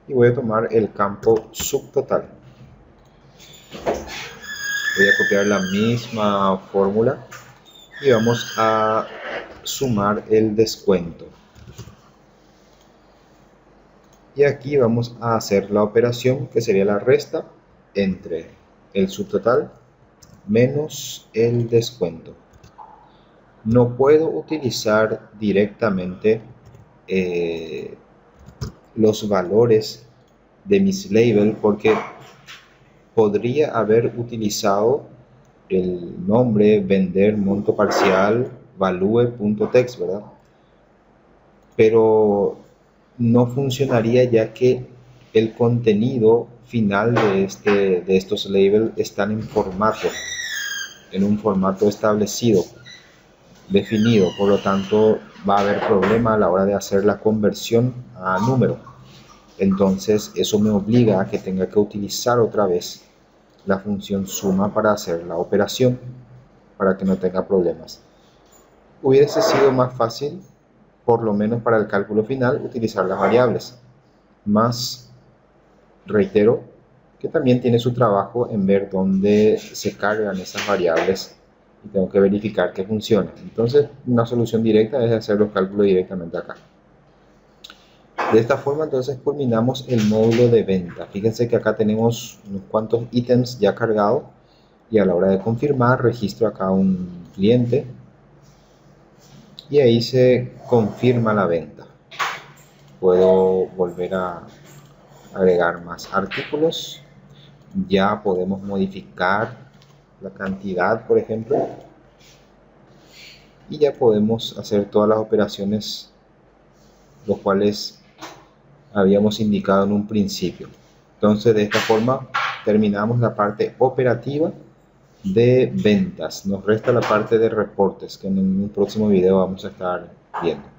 y voy a tomar el campo subtotal. Voy a copiar la misma fórmula y vamos a sumar el descuento. Y aquí vamos a hacer la operación que sería la resta entre el subtotal menos el descuento. No puedo utilizar directamente los valores de mis labels porque podría haber utilizado el nombre vender monto parcial value.text, ¿verdad? Pero no funcionaría ya que el contenido final de estos labels están en un formato establecido, definido, por lo tanto va a haber problema a la hora de hacer la conversión a número. Entonces eso me obliga a que tenga que utilizar otra vez la función suma para hacer la operación, para que no tenga problemas. Hubiese sido más fácil, por lo menos para el cálculo final, utilizar las variables. Más, reitero, que también tiene su trabajo en ver dónde se cargan esas variables y tengo que verificar que funcione. Entonces, una solución directa es hacer los cálculos directamente acá. De esta forma, entonces, culminamos el módulo de venta. Fíjense que acá tenemos unos cuantos ítems ya cargados y a la hora de confirmar, registro acá un cliente y ahí se confirma la venta. Puedo volver a agregar más artículos. Ya podemos modificar la cantidad, por ejemplo, y ya podemos hacer todas las operaciones los cuales habíamos indicado en un principio. Entonces de esta forma terminamos la parte operativa de ventas. Nos resta la parte de reportes que en un próximo video vamos a estar viendo.